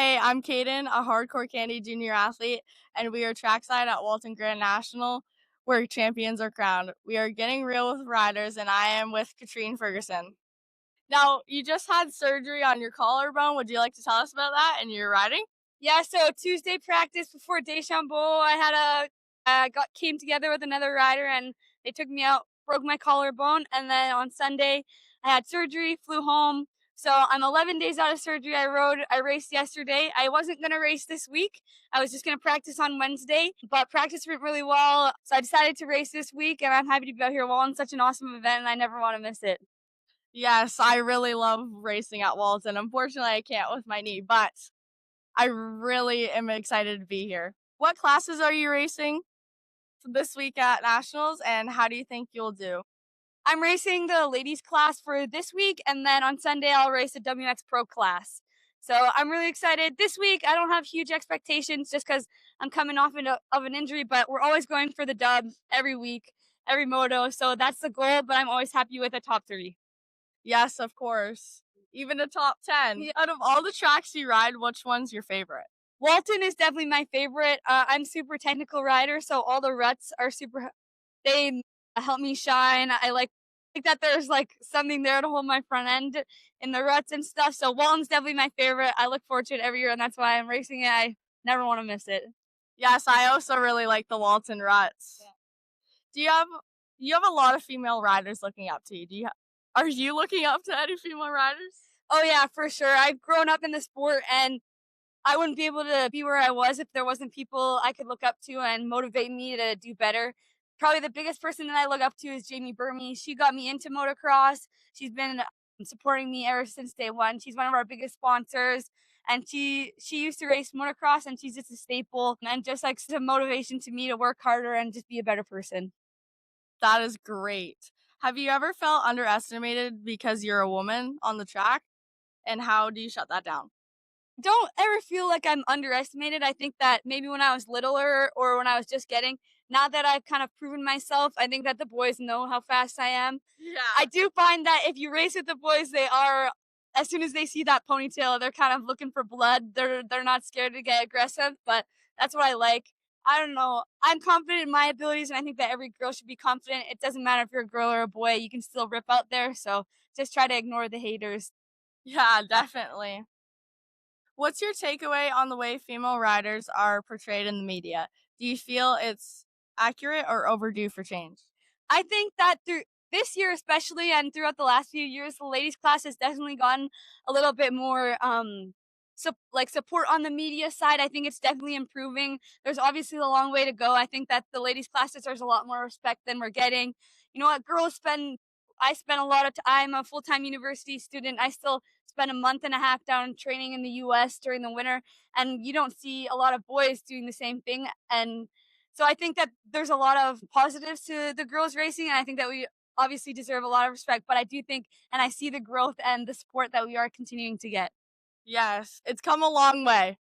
Hey, I'm Kaden, a hardcore candy junior athlete, and we are trackside at Walton Grand National, where champions are crowned. We are getting real with riders, and I am with Katrine Ferguson. Now, you just had surgery on your collarbone. Would you like to tell us about that and your riding? Yeah, so Tuesday practice before Deschambault, I had got came together with another rider and they took me out, broke my collarbone, and then on Sunday I had surgery, flew home. So I'm 11 days out of surgery. I raced yesterday. I wasn't gonna race this week. I was just gonna practice on Wednesday, but practice went really well. So I decided to race this week, and I'm happy to be out here. Walton's such an awesome event, and I never want to miss it. Yes, I really love racing at Walton. Unfortunately, I can't with my knee, but I really am excited to be here. What classes are you racing this week at Nationals, and how do you think you'll do? I'm racing the ladies class for this week, and then on Sunday I'll race the WX Pro class. So I'm really excited. This week I don't have huge expectations just because I'm coming off of an injury, but we're always going for the dub every week, every moto. So that's the goal, but I'm always happy with a top three. Yes, of course. Even a top 10. Yeah. Out of all the tracks you ride, which one's your favorite? Walton is definitely my favorite. I'm super technical rider, so all the ruts are super. They help me shine. I like that there's like something there to hold my front end in the ruts and stuff. So Walton's definitely my favorite. I look forward to it every year, and that's why I'm racing it. I never want to miss it. Yes, I also really like the Walton ruts. Yeah. Do you have a lot of female riders looking up to you? Are you looking up to any female riders? Oh yeah, for sure. I've grown up in the sport, and I wouldn't be able to be where I was if there wasn't people I could look up to and motivate me to do better. Probably the biggest person that I look up to is Jamie Burmy. She got me into motocross. She's been supporting me ever since day one. She's one of our biggest sponsors, and she used to race motocross, and she's just a staple and just like some motivation to me to work harder and just be a better person. That is great. Have you ever felt underestimated because you're a woman on the track? And how do you shut that down? Don't ever feel like I'm underestimated. I think that maybe when I was littler or when I was just getting, now that I've kind of proven myself, I think that the boys know how fast I am. I Yeah. do find that if you race with the boys, they are, as soon as they see that ponytail, they're kind of looking for blood. They're not scared to get aggressive, but that's what I like. I don't know. I'm confident in my abilities, and I think that every girl should be confident. It doesn't matter if you're a girl or a boy, you can still rip out there. So just try to ignore the haters. Yeah, definitely. What's your takeaway on the way female riders are portrayed in the media? Do you feel it's accurate or overdue for change? I think that through this year especially and throughout the last few years, the ladies class has definitely gotten a little bit more like support on the media side. I think it's definitely improving. There's obviously a long way to go. I think that the ladies class deserves a lot more respect than we're getting. You know what, I spend a lot of time. I'm a full-time university student. I still spend a month and a half down training in the US during the winter, and you don't see a lot of boys doing the same thing. And so I think that there's a lot of positives to the girls racing, and I think that we obviously deserve a lot of respect. But I do think, and I see the growth and the support that we are continuing to get. Yes, it's come a long way.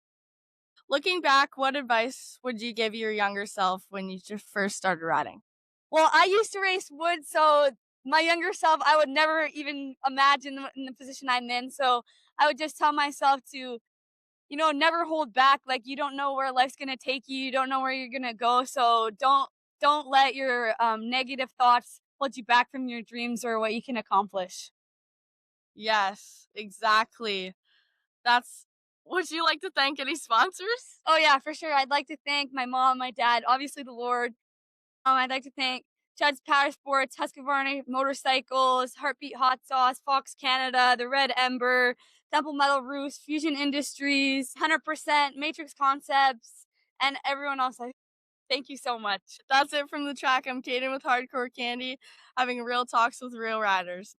Looking back, what advice would you give your younger self when you just first started riding? Well, I used to race wood, so my younger self, I would never even imagine in the position I'm in. So I would just tell myself to, never hold back. Like, you don't know where life's gonna take you. You don't know where you're gonna go. So don't let your negative thoughts hold you back from your dreams or what you can accomplish. Yes, exactly. That's Would you like to thank any sponsors? Oh yeah, for sure. I'd like to thank my mom, my dad, obviously the Lord. I'd like to thank Judd's Power Sports, Husqvarna Motorcycles, Heartbeat Hot Sauce, Fox Canada, The Red Ember, Temple Metal Roofs, Fusion Industries, 100%, Matrix Concepts, and everyone else. Thank you so much. That's it from the track. I'm Kaden with Hardcore Candy, having real talks with real riders.